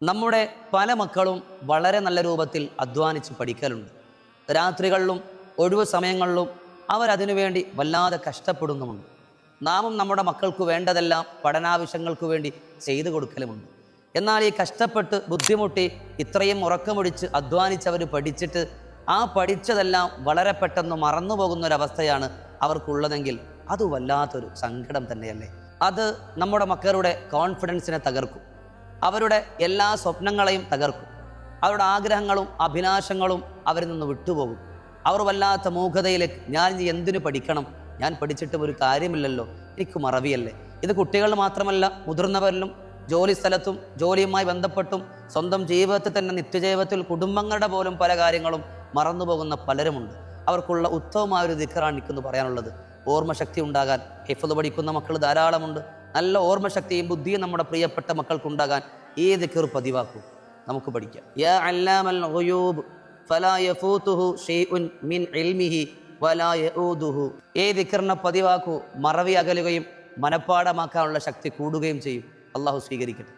നമ്മുടെ പല മക്കളും വളരെ നല്ല രൂപത്തിൽ അധ്വാനിച്ച് പഠിക്കലുണ്ട്. രാത്രികളിലും ഒഴിവു സമയങ്ങളിലും അവരതിനു വേണ്ടി വല്ലാതെ കഷ്ടപ്പെടുന്നുമുണ്ട്. നാമും നമ്മുടെ മക്കൾക്ക് വേണ്ടതെല്ലാം പഠനാവശ്യങ്ങൾക്ക് വേണ്ടി ചെയ്തു കൊടുക്കലുമുണ്ട്. എന്നാൽ ഈ കഷ്ടപ്പെട്ട് ബുദ്ധിമുട്ടി ഇത്രയും ഉറക്കമൊടിച്ച് അധ്വാനിച്ചവർ പഠിച്ചിട്ട് ആ പഠിച്ചതെല്ലാം വളരെ പെട്ടെന്ന് മറന്നു പോകുന്നൊരവസ്ഥയാണ് അവർക്കുള്ളതെങ്കിൽ അത് വല്ലാത്തൊരു സങ്കടം തന്നെയല്ലേ. അത് നമ്മുടെ മക്കളുടെ കോൺഫിഡൻസിനെ തകർക്കും, അവരുടെ എല്ലാ സ്വപ്നങ്ങളെയും തകർക്കും, അവരുടെ ആഗ്രഹങ്ങളും അഭിലാഷങ്ങളും അവരിൽ നിന്ന് വിട്ടുപോകും. അവർ വല്ലാത്ത മൂഢതയിലേക്ക്, ഞാൻ ഇനി എന്തിനു പഠിക്കണം, ഞാൻ പഠിച്ചിട്ട് ഒരു കാര്യമില്ലല്ലോ, എനിക്ക് മറവിയല്ലേ. ഇത് കുട്ടികൾ മാത്രമല്ല, മുതിർന്നവരിലും ജോലി സ്ഥലത്തും ജോലിയുമായി ബന്ധപ്പെട്ടും സ്വന്തം ജീവിതത്തിൽ തന്നെ നിത്യജീവിതത്തിൽ കുടുംബങ്ങളുടെ പോലും പല കാര്യങ്ങളും മറന്നുപോകുന്ന പലരുമുണ്ട്. അവർക്കുള്ള ഉത്തമമായൊരു ദിക്റാണ് എനിക്കെന്ന് പറയാനുള്ളത്. ഓർമ്മശക്തി ഉണ്ടാകാൻ ഹിഫ്ള് പഠിക്കുന്ന മക്കൾ ധാരാളമുണ്ട്. നല്ല ഓർമ്മശക്തിയും ബുദ്ധിയും നമ്മുടെ പ്രിയപ്പെട്ട മക്കൾക്കുണ്ടാകാൻ ഈ ദിക്ർ പതിവാക്കൂ, നമുക്ക് പഠിക്കാം. യാ അല്ലാമൽ ഗുയൂബ് ഫലാ യഫൂതുഹു ഷൈഉൻ മിൻ ഇൽമിഹി വലാ യഊദുഹു. ഈ ദിക്റിനെ പതിവാക്കൂ, മറവി അകലുകയും മനപ്പാടമാക്കാനുള്ള ശക്തി കൂടുകയും ചെയ്യും. അള്ളാഹു സ്വീകരിക്കട്ടെ.